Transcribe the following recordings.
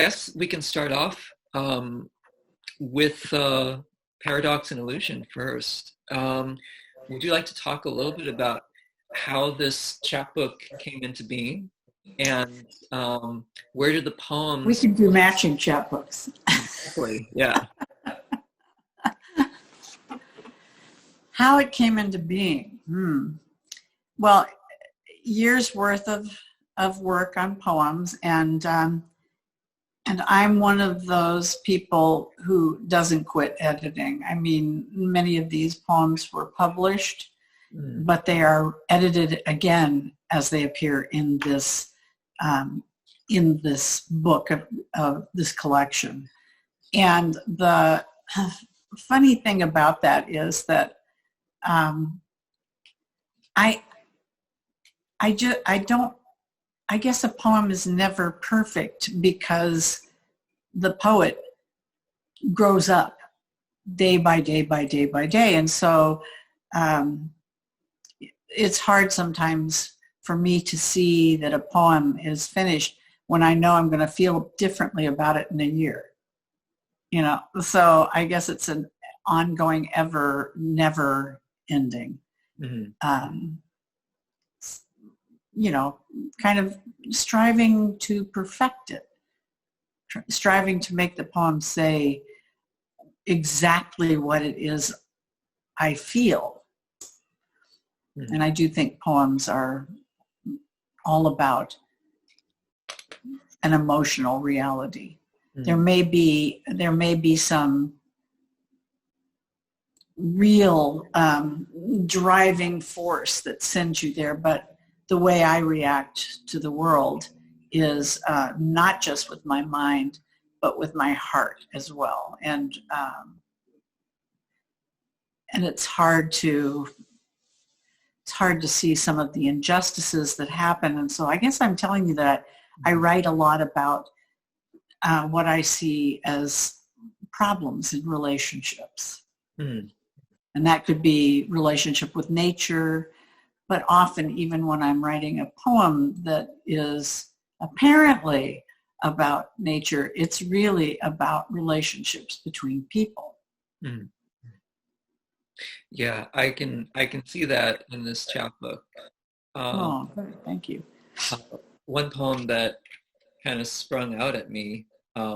guess we can start off with paradox and illusion first. Would you like to talk a little bit about how this chapbook came into being, and where did the poems? We can do matching chapbooks. Exactly. Yeah. How it came into being. Well, years worth of work on poems, and I'm one of those people who doesn't quit editing. I mean, many of these poems were published, but they are edited again as they appear in this book of this collection. And the funny thing about that is that I guess a poem is never perfect because the poet grows up day by day by day by day. And so it's hard sometimes for me to see that a poem is finished when I know I'm going to feel differently about it in a year. You know, so I guess it's an ongoing, never ending. You know, kind of striving to perfect it, striving to make the poem say exactly what it is I feel. And I do think poems are all about an emotional reality. There may be some real driving force that sends you there, but the way I react to the world is not just with my mind, but with my heart as well. And it's hard to see some of the injustices that happen. And so I guess I'm telling you that I write a lot about what I see as problems in relationships. And that could be relationship with nature, but often even when I'm writing a poem that is apparently about nature, it's really about relationships between people. Yeah, I can see that in this chapbook. Thank you. One poem that kind of sprung out at me,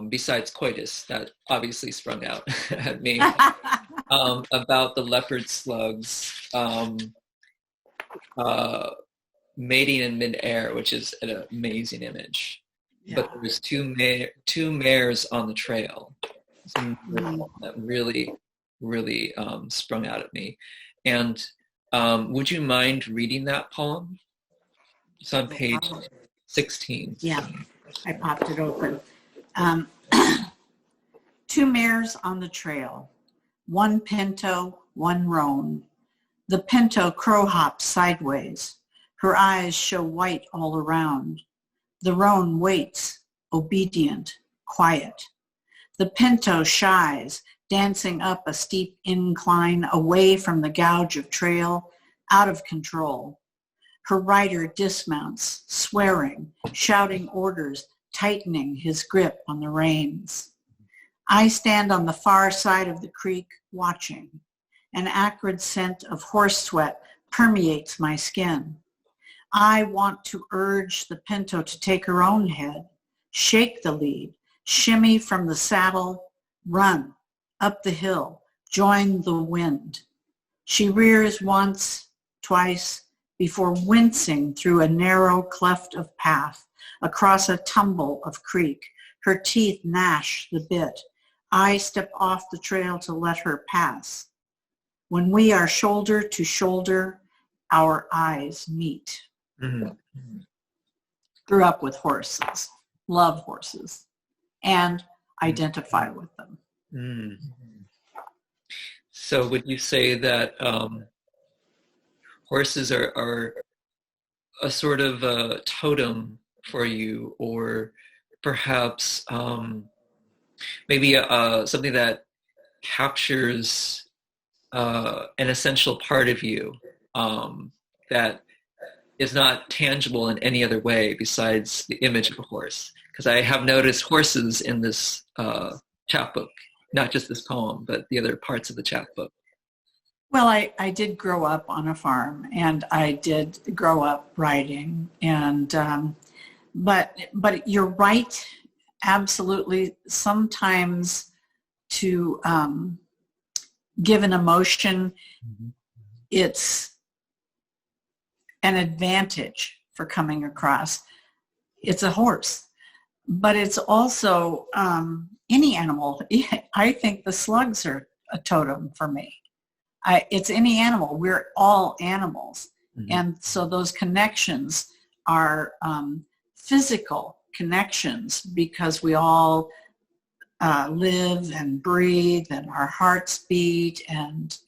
besides coitus, that obviously sprung out at me, about the leopard slugs mating in midair, which is an amazing image. Yeah. But there's two mares on the trail. That really sprung out at me. And would you mind reading that poem? It's on page 16. Yeah, I popped it open. Two mares on the trail, one pinto, one roan. The pinto crow hops sideways. Her eyes show white all around. The roan waits, obedient, quiet. The pinto shies, dancing up a steep incline away from the gouge of trail, out of control. Her rider dismounts, swearing, shouting orders, tightening his grip on the reins. I stand on the far side of the creek, watching. An acrid scent of horse sweat permeates my skin. I want to urge the pinto to take her own head, shake the lead, shimmy from the saddle, run up the hill, join the wind. She rears once, twice, before wincing through a narrow cleft of path, across a tumble of creek. Her teeth gnash the bit. I step off the trail to let her pass. When we are shoulder to shoulder, our eyes meet. Grew up with horses, love horses, and identify with them. So would you say that horses are a sort of a totem for you, or perhaps maybe something that captures an essential part of you that is not tangible in any other way besides the image of a horse? because I have noticed horses in this chapbook, not just this poem, but the other parts of the chapbook. Well, I did grow up on a farm, and I did grow up writing, and but you're right, absolutely. Sometimes to give an emotion, it's an advantage for coming across. It's a horse, but it's also any animal. I think the slugs are a totem for me. It's any animal. We're all animals. Mm-hmm. And so those connections are physical connections because we all live and breathe and our hearts beat and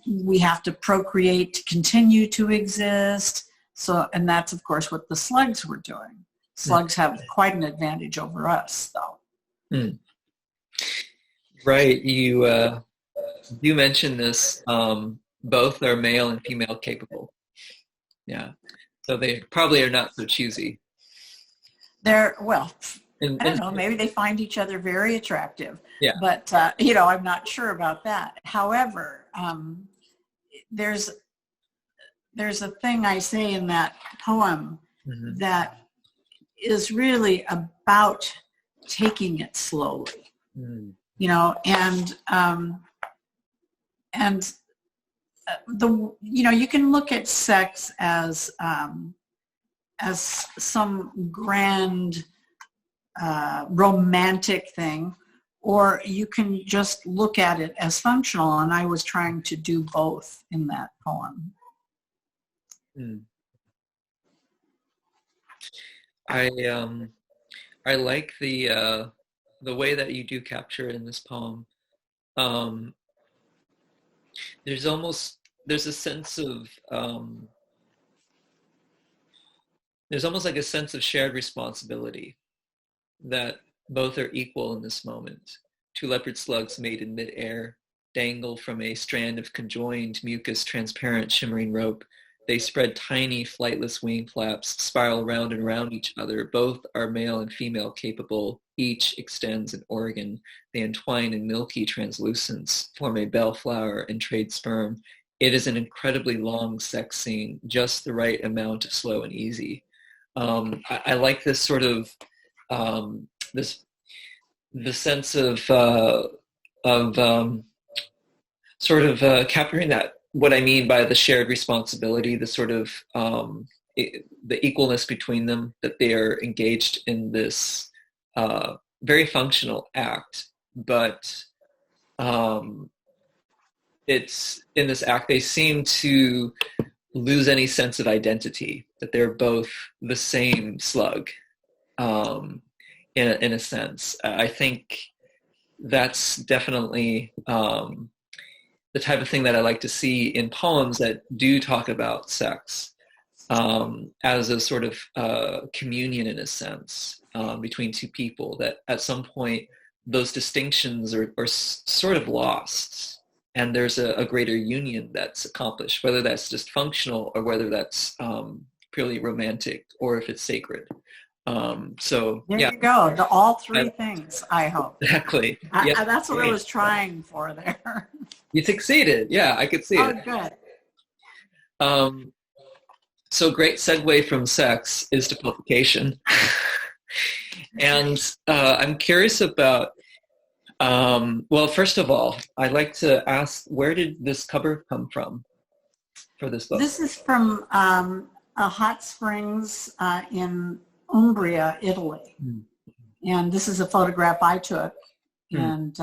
we have to procreate to continue to exist. So, and that's of course what the slugs were doing. Slugs have quite an advantage over us, though. Mm. Right. You mentioned this, both are male and female capable. Yeah. So they probably are not so choosy. I don't know, maybe they find each other very attractive. Yeah. But, I'm not sure about that. However, there's a thing I say in that poem that is really about taking it slowly, and you can look at sex as some grand romantic thing, or you can just look at it as functional, and I was trying to do both in that poem. I like the way that you do capture it in this poem. There's a sense of there's almost like a sense of shared responsibility that both are equal in this moment. Two leopard slugs made in midair dangle from a strand of conjoined mucus transparent shimmering rope. They spread tiny flightless wing flaps, spiral round and round each other. Both are male and female capable. Each extends an organ. They entwine in milky translucence, form a bellflower, and trade sperm. It is an incredibly long sex scene, just the right amount of slow and easy. I like this sort of the sense of capturing that, what I mean by the shared responsibility, the sort of the equalness between them, that they are engaged in this very functional act, but it's in this act they seem to lose any sense of identity, that they're both the same slug in a sense. I think that's definitely the type of thing that I like to see in poems that do talk about sex as a sort of communion in a sense between two people, that at some point those distinctions are sort of lost, and there's a greater union that's accomplished, whether that's just functional or whether that's purely romantic or if it's sacred. So there you go. All three things, I hope. Exactly. That's what I was trying for there. You succeeded. Yeah, I could see it. Oh, good. So great segue from sex is to publication. And I'm curious about, well, first of all, I'd like to ask, where did this cover come from for this book? This is from a hot springs in Umbria, Italy. And this is a photograph I took and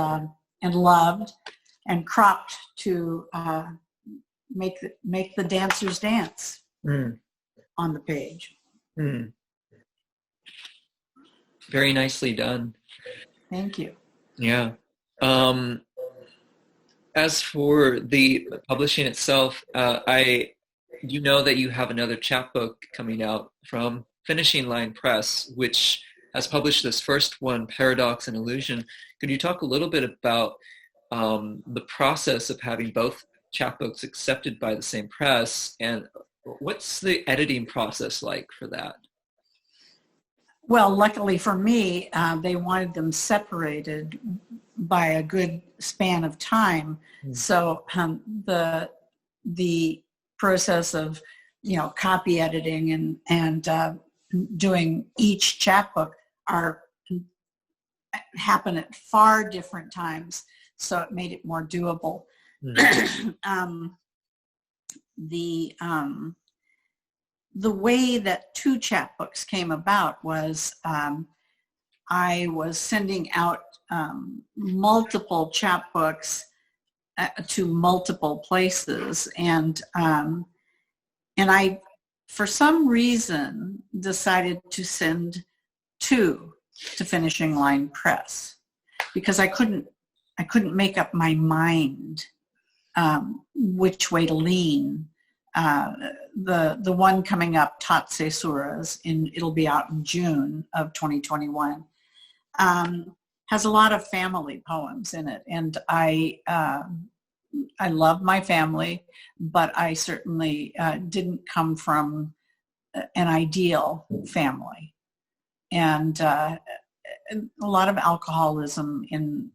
loved and cropped to make the dancers dance on the page. Very nicely done. Thank you. Yeah. As for the publishing itself, you know that you have another chapbook coming out from Finishing Line Press, which has published this first one, Paradox and Illusion. Could you talk a little bit about the process of having both chapbooks accepted by the same press, and what's the editing process like for that? Well, luckily for me, they wanted them separated by a good span of time. So the process of, copy editing and doing each chapbook happen at far different times. So it made it more doable. The way that 2 chapbooks came about was I was sending out multiple chapbooks to multiple places, and I, for some reason, decided to send 2 to Finishing Line Press because I couldn't make up my mind which way to lean. The one coming up, Tatse Suras, it'll be out in June of 2021, has a lot of family poems in it, and I love my family, but I certainly didn't come from an ideal family, and a lot of alcoholism in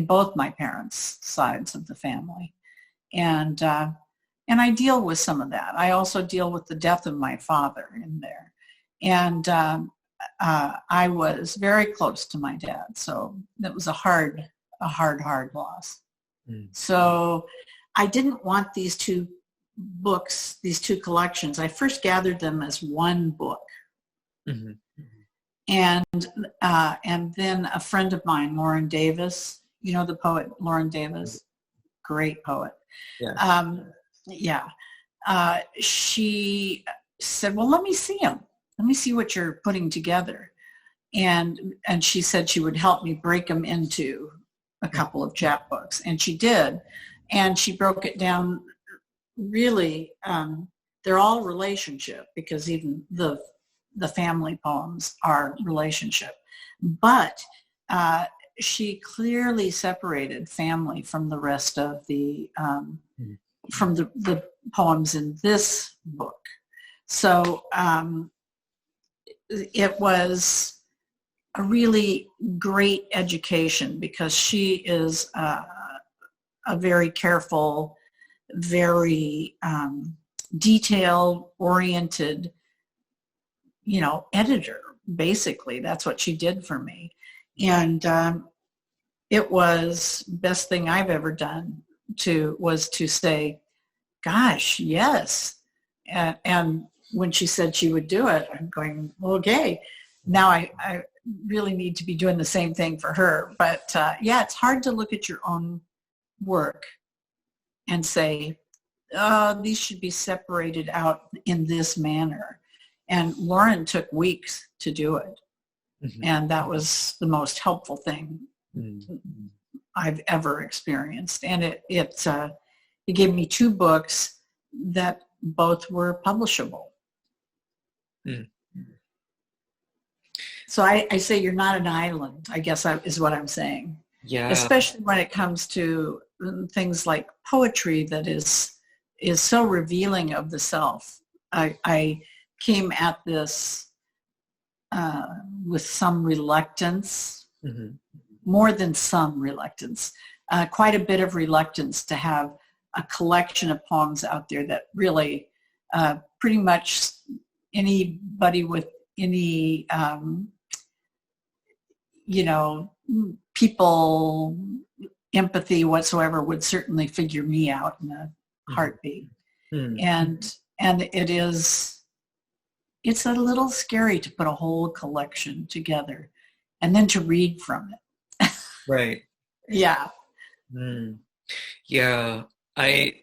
both my parents' sides of the family. And I deal with some of that. I also deal with the death of my father in there. And I was very close to my dad. So that was a hard loss. So I didn't want these 2 books, these 2 collections. I first gathered them as one book. And then a friend of mine, Lauren Davis, the poet Lauren Davis, great poet. She said, well, let me see them. Let me see what you're putting together. And she said she would help me break them into a couple of chapbooks. And she did. And she broke it down really, they're all relationship, because even the family poems are relationship. But she clearly separated family from the rest of from the poems in this book. So it was a really great education, because she is a very careful, very detail-oriented, editor. Basically, that's what she did for me. And it was best thing I've ever done was to say, gosh, yes. And when she said she would do it, I'm going, well, okay, now I really need to be doing the same thing for her. But it's hard to look at your own work and say, these should be separated out in this manner. And Lauren took weeks to do it. And that was the most helpful thing I've ever experienced. And it gave me 2 books that both were publishable. So I say you're not an island, I guess is what I'm saying. Yeah. Especially when it comes to things like poetry that is so revealing of the self. I came at this with some reluctance, more than some reluctance, quite a bit of reluctance to have a collection of poems out there that really pretty much anybody with any, people empathy whatsoever would certainly figure me out in a heartbeat. And it's a little scary to put a whole collection together and then to read from it. Right. Yeah. Yeah. I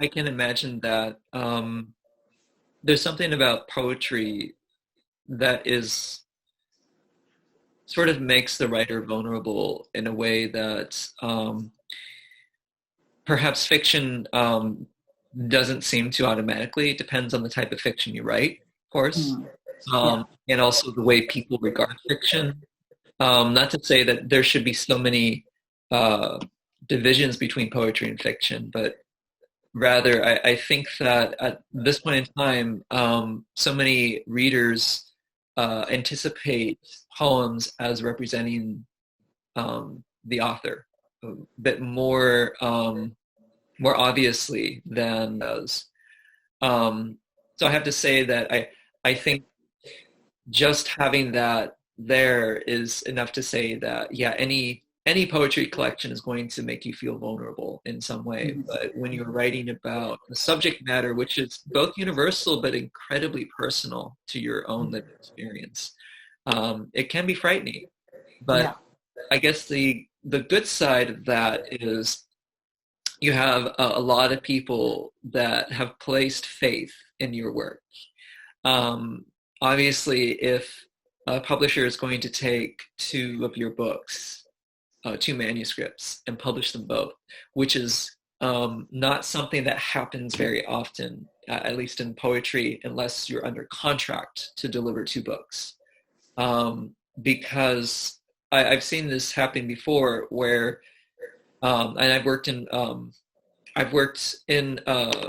can imagine that. There's something about poetry that is sort of makes the writer vulnerable in a way that perhaps fiction doesn't seem to automatically. It depends on the type of fiction you write, of course, and also the way people regard fiction. Not to say that there should be so many divisions between poetry and fiction, but rather I think that at this point in time, so many readers anticipate poems as representing the author a bit more obviously than those. So I have to say that I think just having that there is enough to say that, yeah, any poetry collection is going to make you feel vulnerable in some way. Mm-hmm. But when you're writing about the subject matter, which is both universal but incredibly personal to your own lived experience, it can be frightening. But Yeah. I guess the good side of that is you have a lot of people that have placed faith in your work. Obviously, if a publisher is going to take two of your books, two manuscripts, and publish them both, which is not something that happens very often, at least in poetry, unless you're under contract to deliver two books. Because I've seen this happen before where, and I've worked in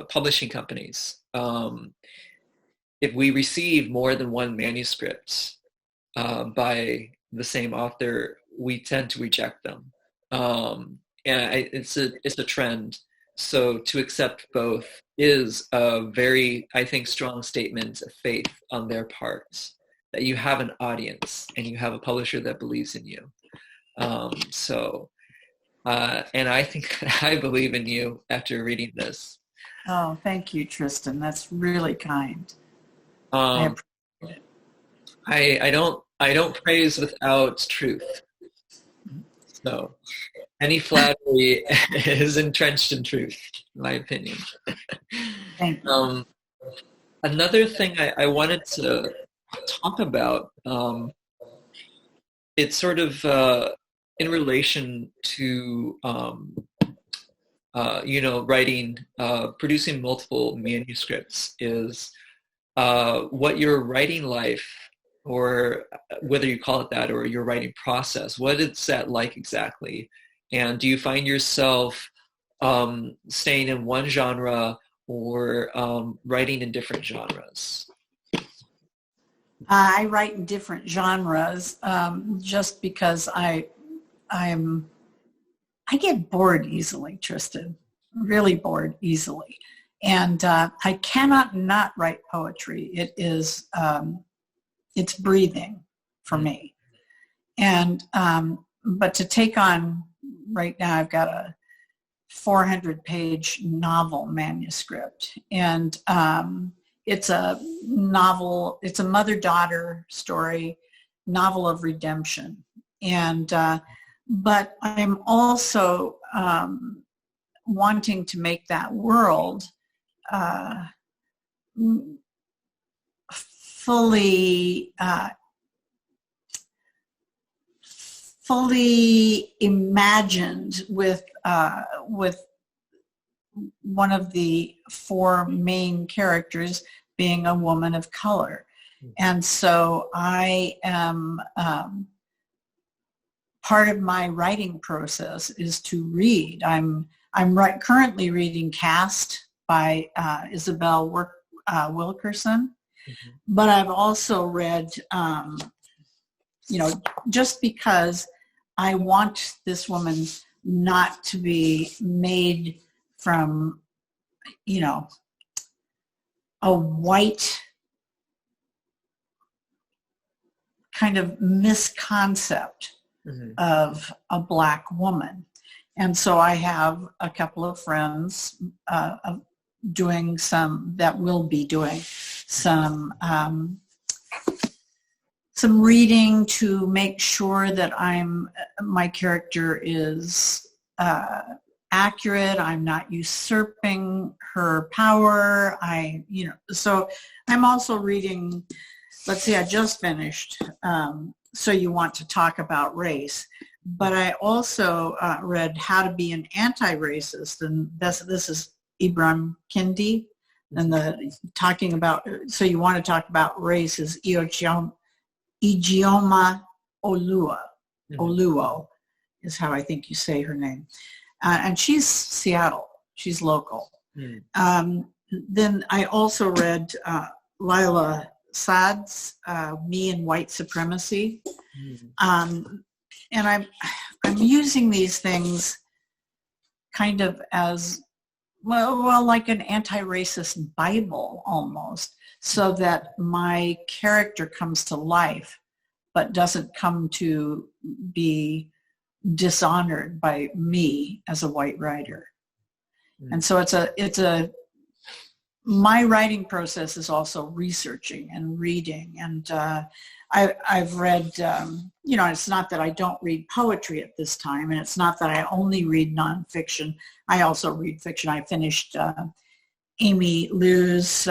publishing companies. If we receive more than one manuscript by the same author, we tend to reject them. It's a trend. So to accept both is a very, I think, strong statement of faith on their part, that you have an audience and you have a publisher that believes in you. And I think I believe in you after reading this. Oh, thank you, Tristan. That's really kind. I appreciate it. I don't praise without truth. So any flattery is entrenched in truth, in my opinion. Thank you. Another thing I wanted to talk about, it's sort of in relation to writing, producing multiple manuscripts, is what your writing life, or whether you call it that, or your writing process, what is that like exactly? And do you find yourself staying in one genre or writing in different genres? I write in different genres just because I get bored easily, Tristan, really bored easily. And I cannot not write poetry. It is, it's breathing for me. And, but to take on, right now I've got a 400-page novel manuscript. And it's a novel, it's a mother-daughter story, novel of redemption. And, but I'm also wanting to make that world fully imagined with one of the four main characters being a woman of color. And so I am, part of my writing process is to read. I'm currently reading Caste by Isabel Wilkerson, mm-hmm. But I've also read, just because I want this woman not to be made from, a white kind of misconcept mm-hmm. of a Black woman. And so I have a couple of friends doing some, that will be doing some reading to make sure that my character is accurate. I'm not usurping her power. So I'm also reading, let's see, I just finished, So You Want to Talk About Race. But I also read How to Be an Anti-Racist, and this is Ibram Kendi, and the talking about, so you want to talk about race is Ijeoma Oluo, mm-hmm. Oluo is how I think you say her name. And she's Seattle, she's local. Mm. Then I also read Lila Saad's Me and White Supremacy. And I'm using these things kind of as, well, like an anti-racist Bible almost, so that my character comes to life, but doesn't come to be dishonored by me as a white writer. And so my writing process is also researching and reading. And I've read, it's not that I don't read poetry at this time, and it's not that I only read nonfiction. I also read fiction. I finished Amy Liu's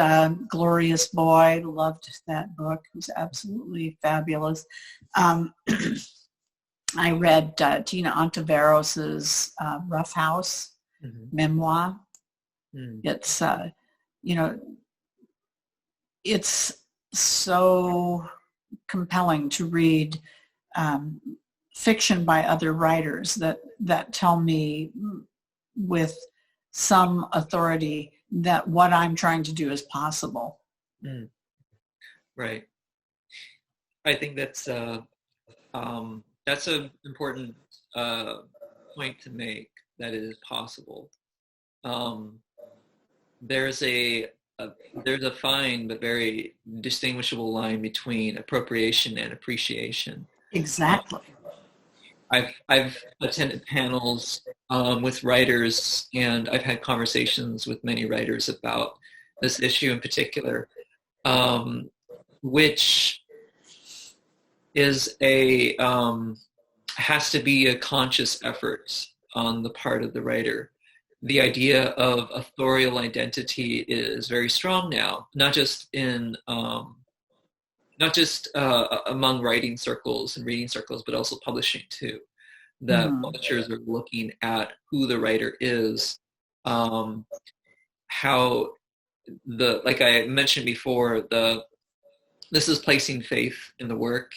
Glorious Boy. Loved that book. It was absolutely fabulous. I read Tina Ontiveros's Rough House memoir. It's, it's so compelling to read fiction by other writers that tell me with some authority that what I'm trying to do is possible. Right. I think that's an important point to make, that it is possible. There's a fine but very distinguishable line between appropriation and appreciation. Exactly. I've attended panels with writers, and I've had conversations with many writers about this issue in particular, which is has to be a conscious effort on the part of the writer. The idea of authorial identity is very strong now, not just among writing circles and reading circles, but also publishing too. That publishers are looking at who the writer is, how like I mentioned before, this is placing faith in the work.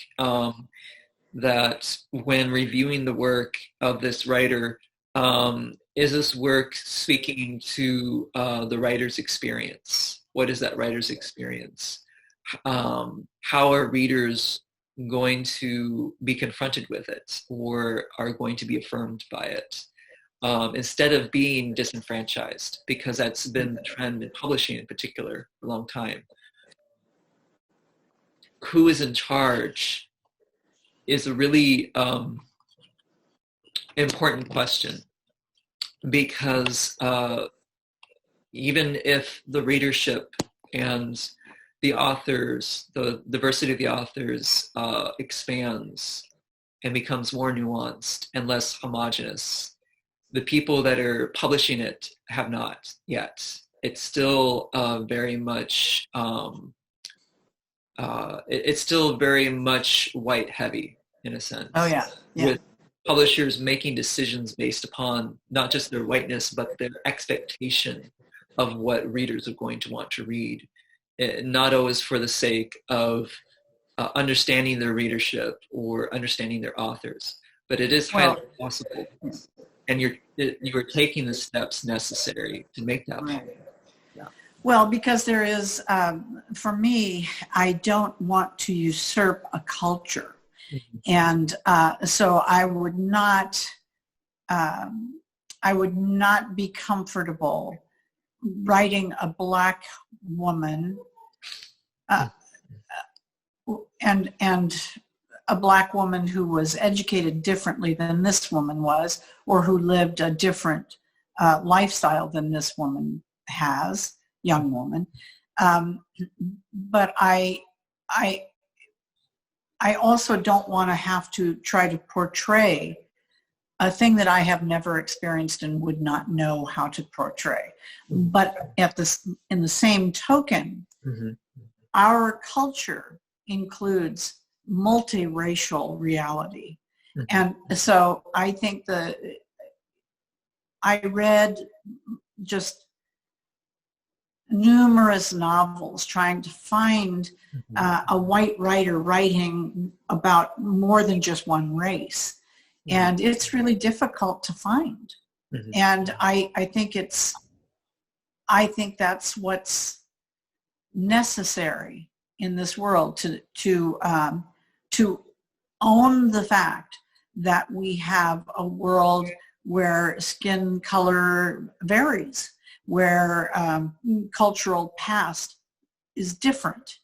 That when reviewing the work of this writer, is this work speaking to the writer's experience? What is that writer's experience? How are readers going to be confronted with it, or are going to be affirmed by it, instead of being disenfranchised? Because that's been the trend in publishing in particular for a long time. Who is in charge is a really important question, because even if the readership and the authors, the diversity of the authors expands and becomes more nuanced and less homogenous, the people that are publishing it have not yet. It's still very much it's still very much white heavy in a sense. Oh yeah. With publishers making decisions based upon not just their whiteness, but their expectation of what readers are going to want to read. Not always for the sake of understanding their readership or understanding their authors, but it is highly possible, and you're taking the steps necessary to make that possible. Yeah. Well, because there is, for me, I don't want to usurp a culture, and so I would not be comfortable writing a Black woman and a Black woman who was educated differently than this woman was, or who lived a different lifestyle than this woman has, young woman. But I also don't want to have to try to portray a thing that I have never experienced and would not know how to portray. But in the same token, our culture includes multiracial reality. And so I think I read just numerous novels trying to find a white writer writing about more than just one race. And it's really difficult to find. And I think that's what's necessary in this world to own the fact that we have a world where skin color varies, where cultural past is different,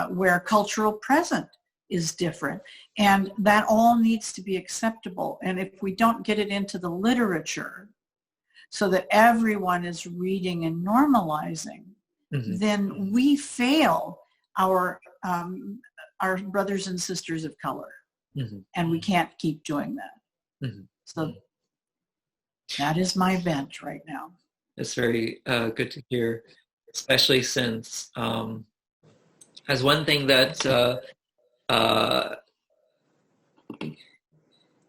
where cultural present is different. And that all needs to be acceptable. And if we don't get it into the literature so that everyone is reading and normalizing, then we fail our brothers and sisters of color. And we can't keep doing that. So that is my vent right now. It's very good to hear, especially since as one thing that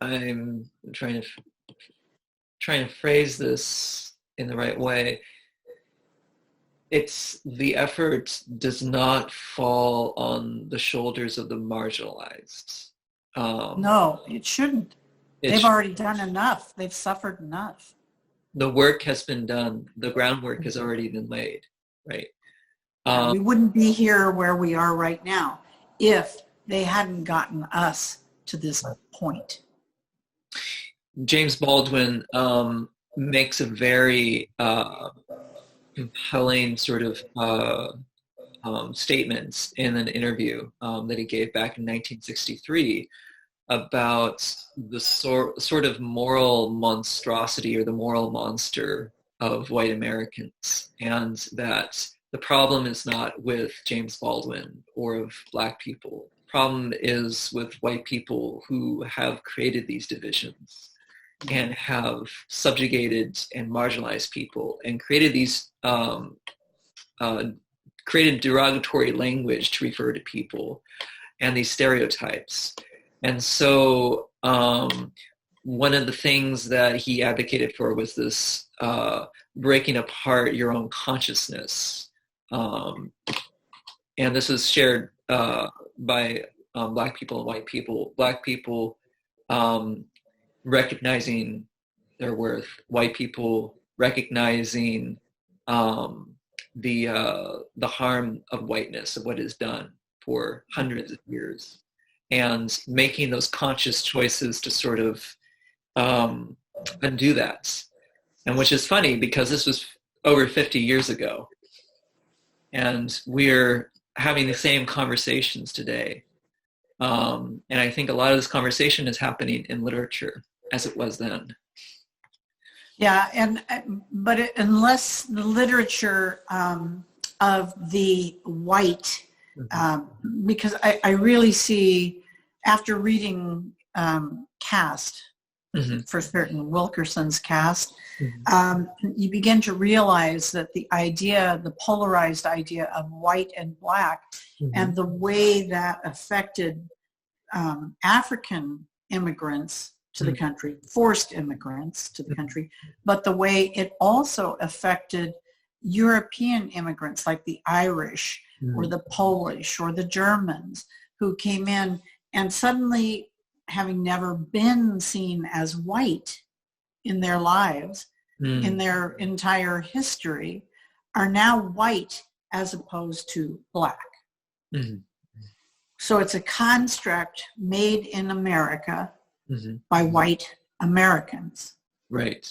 I'm trying to phrase this in the right way. It's the effort does not fall on the shoulders of the marginalized. No, it shouldn't. They've already done enough. They've suffered enough. The work has been done. The groundwork has already been laid, right? We wouldn't be here where we are right now if they hadn't gotten us to this point. James Baldwin makes a very compelling sort of statements in an interview that he gave back in 1963 about the sort of moral monstrosity or the moral monster of white Americans, and that the problem is not with James Baldwin or of Black people. The problem is with white people who have created these divisions and have subjugated and marginalized people and created these created derogatory language to refer to people and these stereotypes. And so one of the things that he advocated for was this breaking apart your own consciousness. And this was shared by Black people and white people. Black people recognizing their worth, white people recognizing the harm of whiteness, of what is done for hundreds of years, and making those conscious choices to sort of undo that. And which is funny because this was over 50 years ago. And we're having the same conversations today. And I think a lot of this conversation is happening in literature as it was then. Yeah, but unless the literature of the white, because I really see, after reading Caste, for certain, Wilkerson's Caste, you begin to realize that the polarized idea of white and Black, and the way that affected African immigrants to the country, forced immigrants to the country, but the way it also affected European immigrants like the Irish or the Polish or the Germans who came in and suddenly, having never been seen as white in their lives, in their entire history, are now white as opposed to Black. So it's a construct made in America by white Americans. Right.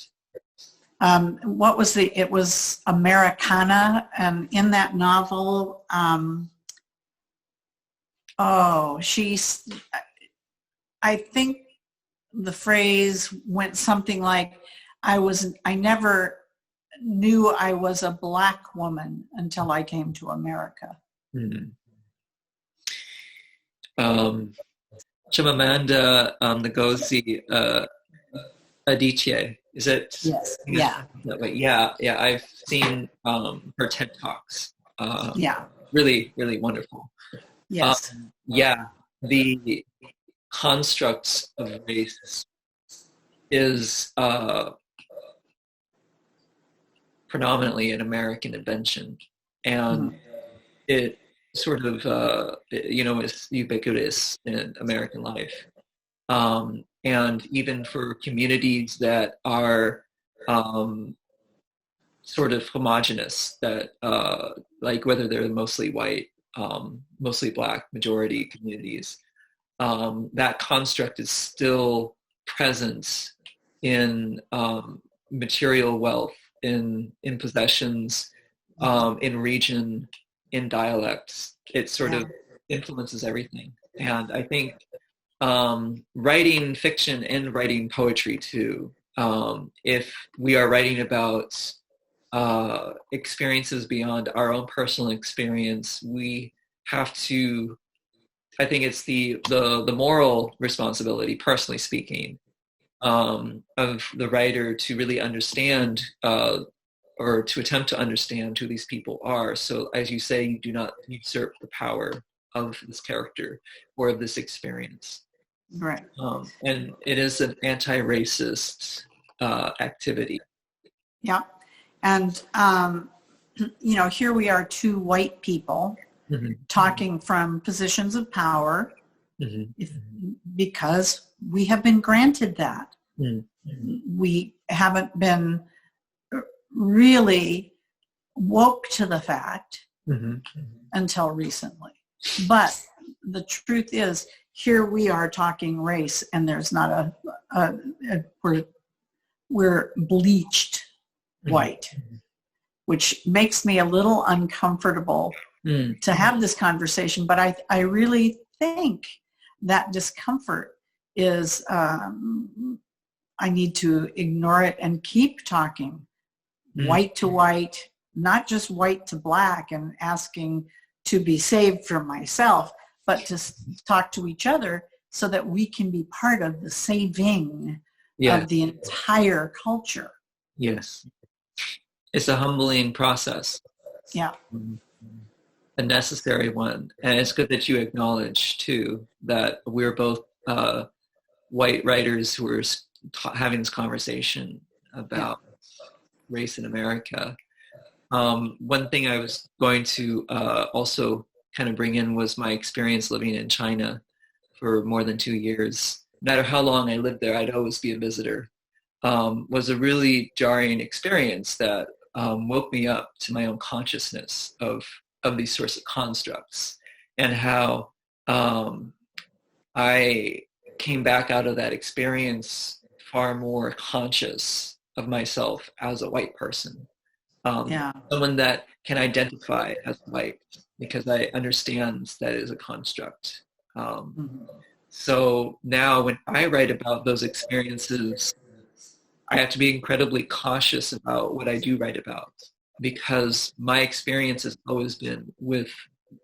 What was it was Americana, and in that novel, I think the phrase went something like, I never knew I was a Black woman until I came to America. Chimamanda Ngozi Adichie, is it? Yes. Yeah. That way? Yeah. I've seen her TED Talks. Yeah. Really, really wonderful. Yes. The construct of race is predominantly an American invention, and it sort of is ubiquitous in American life, and even for communities that are sort of homogenous, that like whether they're mostly white, mostly Black majority communities, that construct is still present in material wealth, in possessions, in region, in dialects. It sort of influences everything. And I think writing fiction and writing poetry too, if we are writing about experiences beyond our own personal experience, we have to, I think it's the moral responsibility, personally speaking, of the writer to really understand or to attempt to understand who these people are. So as you say, you do not usurp the power of this character or of this experience. Right. And it is an anti-racist activity. Yeah. And, here we are, two white people talking from positions of power because we have been granted that. We haven't been really woke to the fact until recently. But the truth is, here we are talking race, and there's not we're bleached white, which makes me a little uncomfortable to have this conversation. But I really think that discomfort is, I need to ignore it and keep talking white to white, not just white to Black and asking to be saved from myself, but to talk to each other so that we can be part of the saving of the entire culture. Yes. It's a humbling process. Yeah. A necessary one. And it's good that you acknowledge, too, that we're both white writers who are having this conversation about race in America. One thing I was going to also kind of bring in was my experience living in China for more than 2 years. No matter how long I lived there, I'd always be a visitor. Was a really jarring experience that woke me up to my own consciousness of these sorts of constructs, and how I came back out of that experience far more conscious of myself as a white person. Someone that can identify as white because I understand that it is a construct. So now when I write about those experiences, I have to be incredibly cautious about what I do write about, because my experience has always been with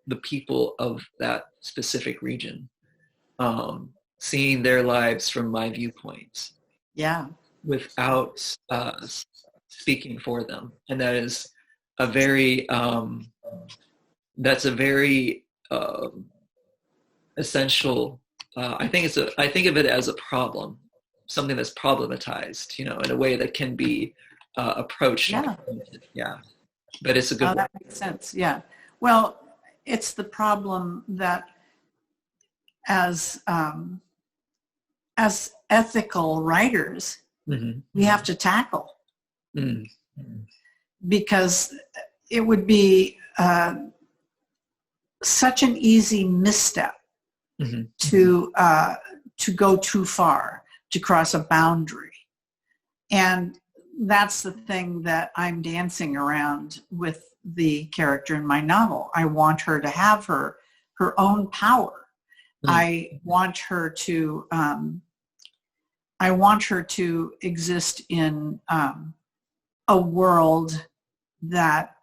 the people of that specific region, seeing their lives from my viewpoint. Without speaking for them. And that is a very, essential, I think of it as a problem, something that's problematized, in a way that can be approached. But it's a good that makes sense. Well, it's the problem that as ethical writers, we have to tackle, because it would be such an easy misstep to go too far, to cross a boundary. And that's the thing that I'm dancing around with the character in my novel. I want her to have her own power. I want her to exist in a world that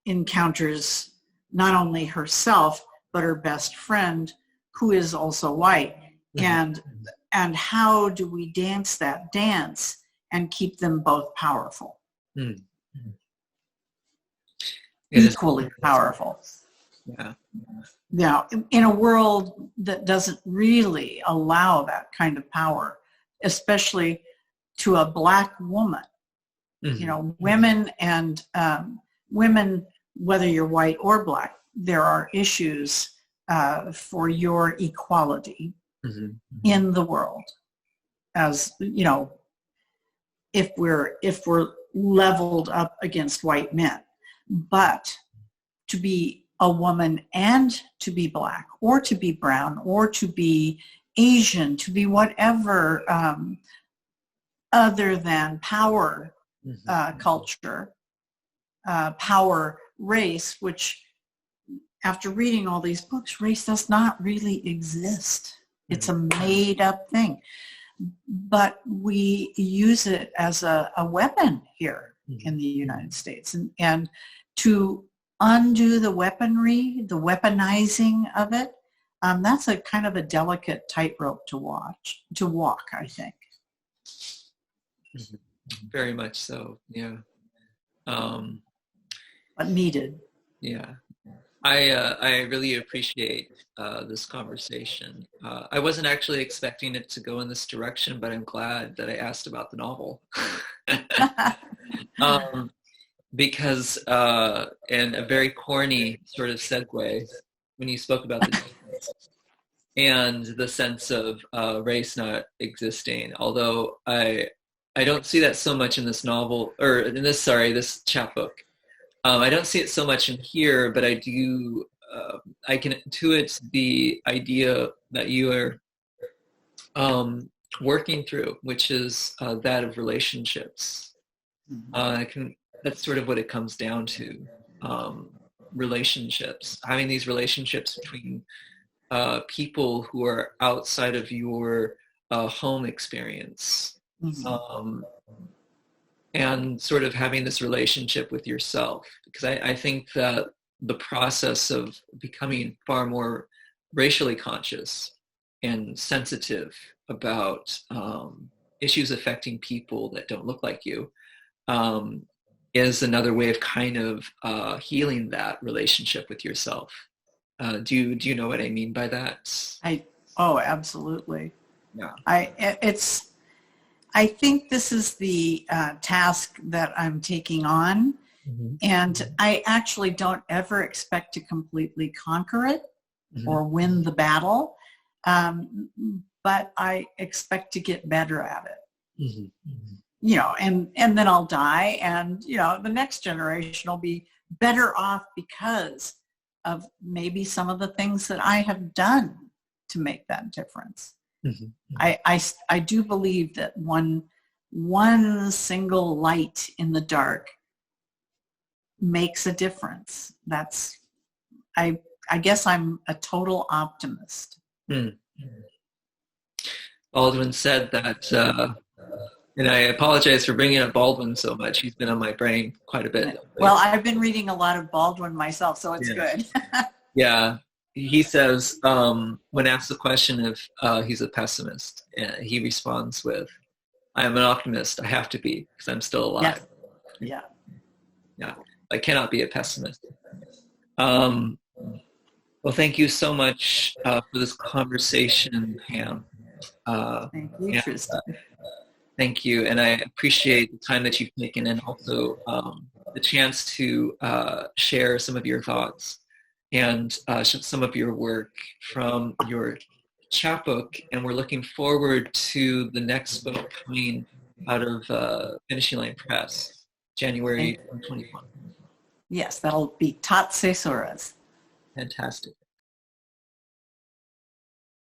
encounters not only herself but her best friend, who is also white. And how do we dance that dance and keep them both powerful? Equally powerful. Now, in a world that doesn't really allow that kind of power, especially to a Black woman, women and women, whether you're white or Black, there are issues for your equality in the world. As if we're leveled up against white men, but to be a woman and to be Black or to be brown or to be Asian, to be whatever other than power culture, power race, which after reading all these books, race does not really exist. It's a made up thing. But we use it as a weapon here in the United States. And to undo the weaponry, the weaponizing of it, that's a kind of a delicate tightrope to walk, I think. Very much so, yeah. But needed. Yeah. I really appreciate this conversation. I wasn't actually expecting it to go in this direction, but I'm glad that I asked about the novel. Because, and a very corny sort of segue, when you spoke about the difference and the sense of race not existing, although I don't see that so much in this novel, or in this chapbook. I don't see it so much in here, but I do, I can intuit the idea that you are working through, which is that of relationships. That's sort of what it comes down to, relationships, having these relationships between people who are outside of your home experience. And sort of having this relationship with yourself, because I think that the process of becoming far more racially conscious and sensitive about issues affecting people that don't look like you is another way of kind of healing that relationship with yourself. Do you know what I mean by that? Oh, absolutely. Yeah. I think this is the task that I'm taking on, and I actually don't ever expect to completely conquer it or win the battle, but I expect to get better at it. You know, and then I'll die, and you know, the next generation will be better off because of maybe some of the things that I have done to make that difference. I do believe that one single light in the dark makes a difference. I guess I'm a total optimist. Baldwin said that, and I apologize for bringing up Baldwin so much. He's been on my brain quite a bit. Well, I've been reading a lot of Baldwin myself, so it's good. Yeah. He says, when asked the question if he's a pessimist, he responds with, I am an optimist. I have to be, because I'm still alive. Yeah. I cannot be a pessimist. Well, thank you so much for this conversation, Pam. Thank you, Tristan. Thank you, and I appreciate the time that you've taken, and also the chance to share some of your thoughts and some of your work from your chapbook, and we're looking forward to the next book coming out of Finishing Line Press, January 2021. Yes, that'll be Tatse Soras. Fantastic.